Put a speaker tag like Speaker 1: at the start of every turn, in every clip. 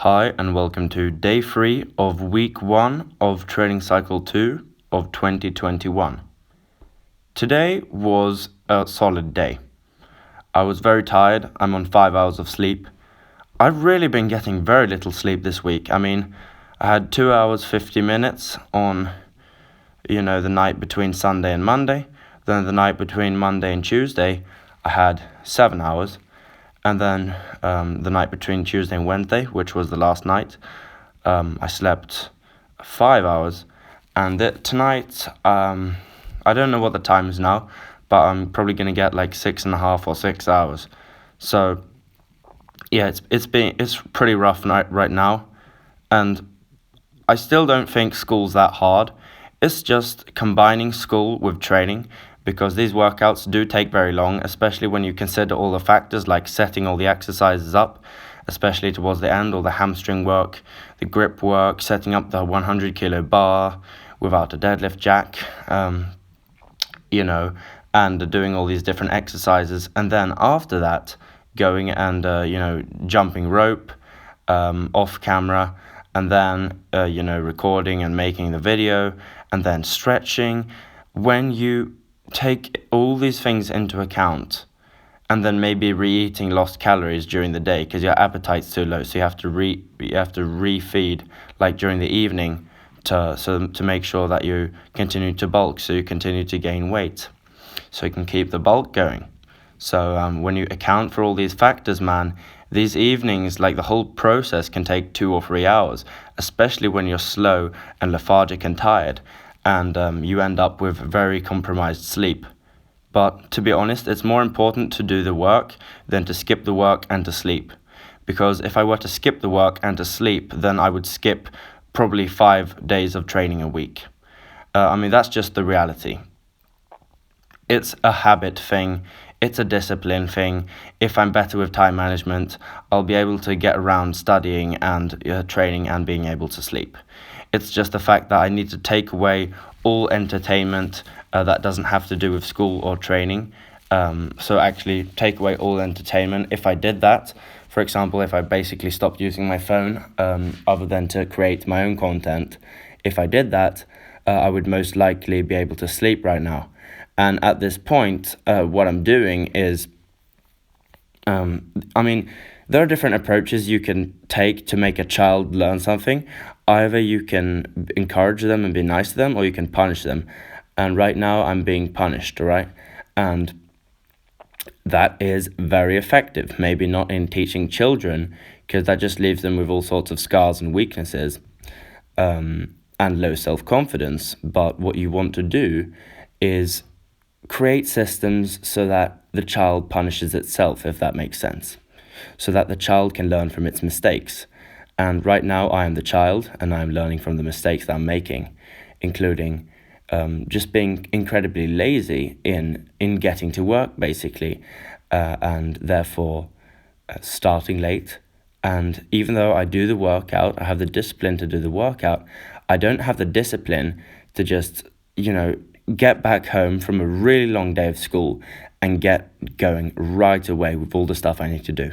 Speaker 1: Hi and welcome to day 3 of week 1 of training cycle 2 of 2021. Today was a solid day. I was very tired. I'm on 5 hours of sleep. I've really been getting very little sleep this week. I had 2 hours 50 minutes on, the night between Sunday and Monday. Then the night between Monday and Tuesday, I had 7 hours. And then the night between Tuesday and Wednesday, which was the last night, I slept 5 hours. And tonight, I don't know what the time is now, but I'm probably going to get like 6.5 or 6 hours. So yeah, it's pretty rough right now, and I still don't think school's that hard. It's just combining school with training, because these workouts do take very long, especially when you consider all the factors like setting all the exercises up, especially towards the end, all the hamstring work, the grip work, setting up the 100 kilo bar without a deadlift jack, and doing all these different exercises. And then after that, going and, jumping rope off camera, and then, recording and making the video, and then stretching. When you take all these things into account, and then maybe re-eating lost calories during the day because your appetite's too low, so you have to refeed like during the evening to make sure that you continue to bulk, so you continue to gain weight, so you can keep the bulk going. So when you account for all these factors, man, these evenings, like the whole process, can take 2 or 3 hours, especially when you're slow and lethargic and tired, and you end up with very compromised sleep. But to be honest, it's more important to do the work than to skip the work and to sleep. Because if I were to skip the work and to sleep, then I would skip probably 5 days of training a week. That's just the reality. It's a habit thing. It's a discipline thing. If I'm better with time management, I'll be able to get around studying and training and being able to sleep. It's just the fact that I need to take away all entertainment that doesn't have to do with school or training. So actually take away all entertainment. If I did that, for example, if I basically stopped using my phone other than to create my own content, if I did that, I would most likely be able to sleep right now. And at this point, what I'm doing is, there are different approaches you can take to make a child learn something. Either you can encourage them and be nice to them, or you can punish them. And right now I'm being punished, all right? And that is very effective. Maybe not in teaching children, because that just leaves them with all sorts of scars and weaknesses, and low self-confidence. But what you want to do is create systems so that the child punishes itself, if that makes sense, so that the child can learn from its mistakes. And right now I am the child, and I'm learning from the mistakes that I'm making, including just being incredibly lazy in getting to work, basically, and therefore starting late. And even though I do the workout, I have the discipline to do the workout, I don't have the discipline to just, get back home from a really long day of school and get going right away with all the stuff I need to do.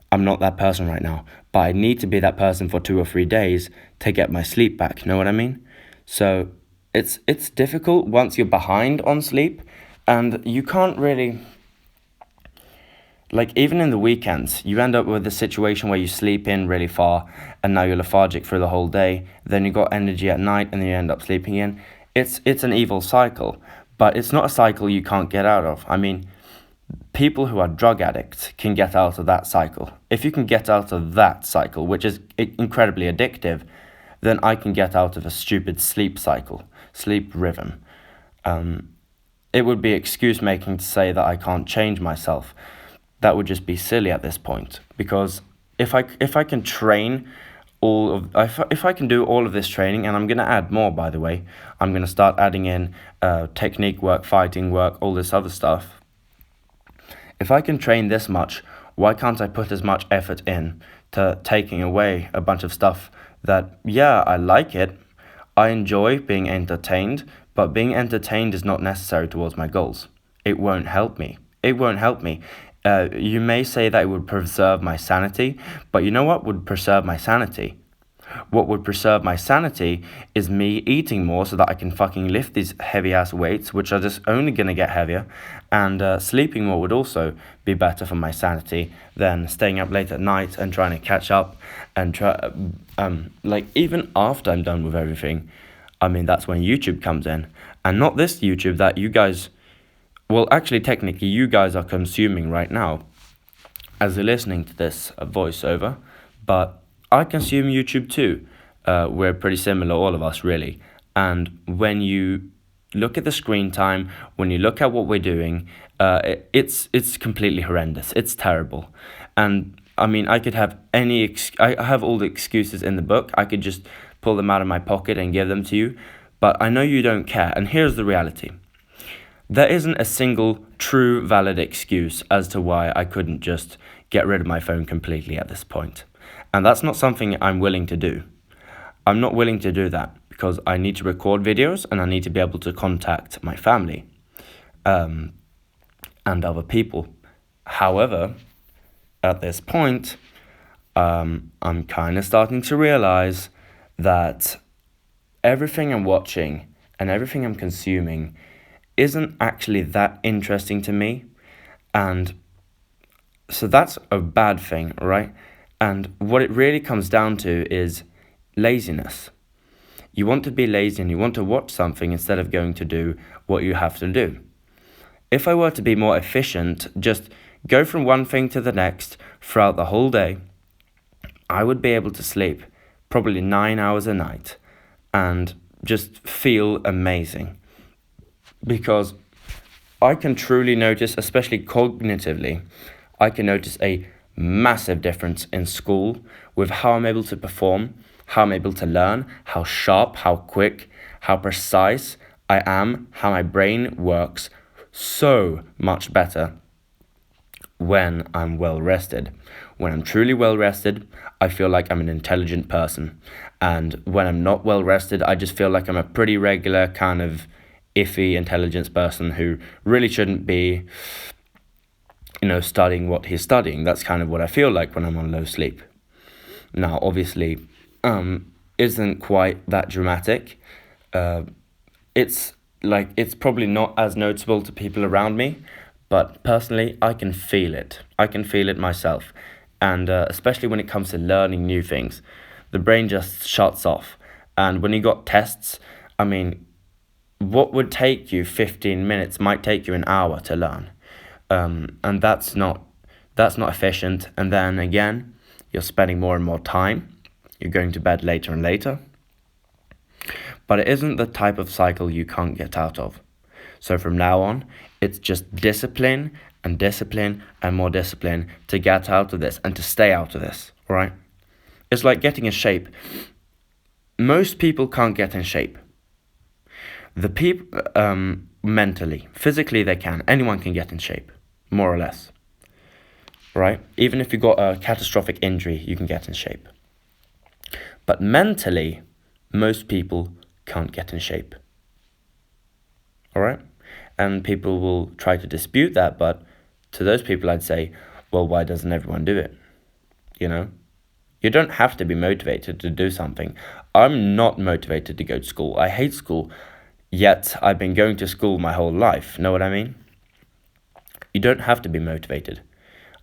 Speaker 1: I'm not that person right now, but I need to be that person for 2 or 3 days to get my sleep back, know what I mean? So it's difficult once you're behind on sleep, and you can't really, like, even in the weekends, you end up with a situation where you sleep in really far, and now you're lethargic for the whole day, then you got energy at night, and then you end up sleeping in. It's an evil cycle, but it's not a cycle you can't get out of. People who are drug addicts can get out of that cycle. If you can get out of that cycle, which is incredibly addictive, then I can get out of a stupid sleep cycle, sleep rhythm. It would be excuse making to say that I can't change myself. That would just be silly at this point, because if I can train if I can do all of this training, and I'm going to add more, by the way, I'm going to start adding in technique work, fighting work, all this other stuff. If I can train this much, why can't I put as much effort in to taking away a bunch of stuff that, yeah, I like it, I enjoy being entertained, but being entertained is not necessary towards my goals. It won't help me. You may say that it would preserve my sanity, but you know what would preserve my sanity? What would preserve my sanity is me eating more so that I can fucking lift these heavy ass weights, which are just only gonna get heavier, and sleeping more would also be better for my sanity than staying up late at night and trying to catch up and like even after I'm done with everything. I mean, that's when YouTube comes in, and not this YouTube that you guys, well, actually, technically, you guys are consuming right now as you're listening to this voiceover, but I consume YouTube too. We're pretty similar, all of us, really. And when you look at the screen time, when you look at what we're doing, it's completely horrendous. It's terrible. And I mean, I could have I have all the excuses in the book. I could just pull them out of my pocket and give them to you. But I know you don't care. And here's the reality. There isn't a single true valid excuse as to why I couldn't just get rid of my phone completely at this point. And that's not something I'm willing to do. I'm not willing to do that because I need to record videos and I need to be able to contact my family and other people. However, at this point, I'm kind of starting to realize that everything I'm watching and everything I'm consuming isn't actually that interesting to me. And so that's a bad thing, right? And what it really comes down to is laziness. You want to be lazy and you want to watch something instead of going to do what you have to do. If I were to be more efficient, just go from one thing to the next throughout the whole day, I would be able to sleep probably 9 hours a night and just feel amazing. Because I can truly notice, especially cognitively, I can notice a massive difference in school with how I'm able to perform, how I'm able to learn, how sharp, how quick, how precise I am, how my brain works so much better when I'm well rested. When I'm truly well rested, I feel like I'm an intelligent person. And when I'm not well rested, I just feel like I'm a pretty regular kind of iffy intelligence person who really shouldn't be, studying what he's studying. That's kind of what I feel like when I'm on low sleep. Now, obviously, isn't quite that dramatic. It's probably not as noticeable to people around me, but personally, I can feel it. I can feel it myself. And especially when it comes to learning new things, the brain just shuts off. And when you got tests, I mean, what would take you 15 minutes might take you an hour to learn. And that's not efficient. And then again, you're spending more and more time. You're going to bed later and later. But it isn't the type of cycle you can't get out of. So from now on, it's just discipline and discipline and more discipline to get out of this and to stay out of this, all right? It's like getting in shape. Most people can't get in shape. The people, mentally, physically they can. Anyone can get in shape, more or less, right? Even if you got a catastrophic injury, you can get in shape. But mentally, most people can't get in shape, all right? And people will try to dispute that, but to those people I'd say, well, why doesn't everyone do it? You don't have to be motivated to do something. I'm not motivated to go to school. I hate school. Yet, I've been going to school my whole life. Know what I mean? You don't have to be motivated.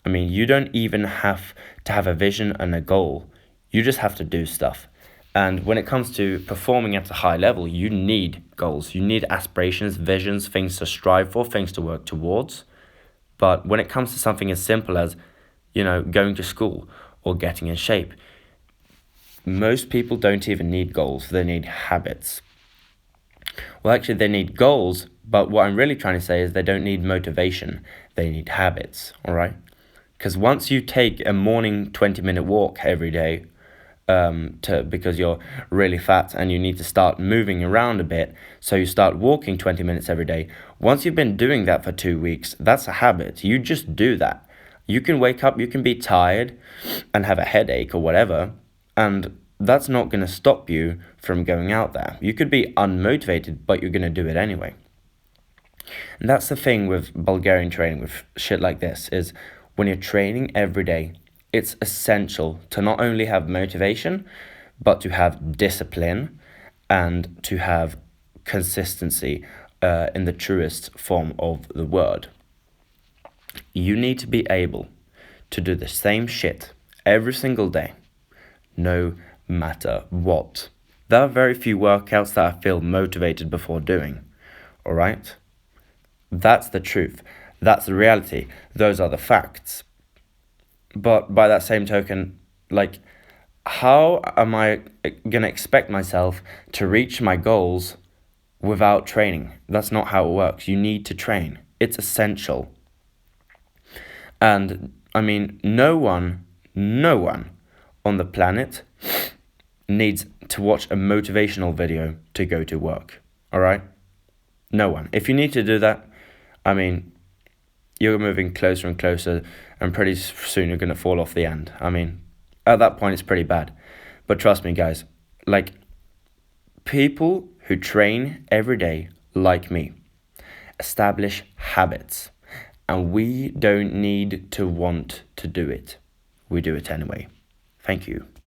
Speaker 1: I mean, you don't even have to have a vision and a goal. You just have to do stuff. And when it comes to performing at a high level, you need goals. You need aspirations, visions, things to strive for, things to work towards. But when it comes to something as simple as, going to school or getting in shape, most people don't even need goals. They need habits. Well, actually, they need goals, but what I'm really trying to say is they don't need motivation. They need habits, all right? Because once you take a morning 20-minute walk every day, because you're really fat and you need to start moving around a bit, so you start walking 20 minutes every day. Once you've been doing that for 2 weeks, that's a habit. You just do that. You can wake up, you can be tired and have a headache or whatever, and that's not going to stop you from going out there. You could be unmotivated, but you're going to do it anyway. And that's the thing with Bulgarian training, with shit like this, is when you're training every day, it's essential to not only have motivation, but to have discipline and to have consistency in the truest form of the word. You need to be able to do the same shit every single day, no matter what. There are very few workouts that I feel motivated before doing, all right? That's the truth. That's the reality. Those are the facts. But by that same token, like, how am I going to expect myself to reach my goals without training? That's not how it works. You need to train. It's essential. And I mean, no one on the planet needs to watch a motivational video to go to work. All right? No one. If you need to do that, I mean, you're moving closer and closer, and pretty soon you're going to fall off the end. I mean, at that point, it's pretty bad. But trust me, guys, like, people who train every day, like me, establish habits. And we don't need to want to do it. We do it anyway. Thank you.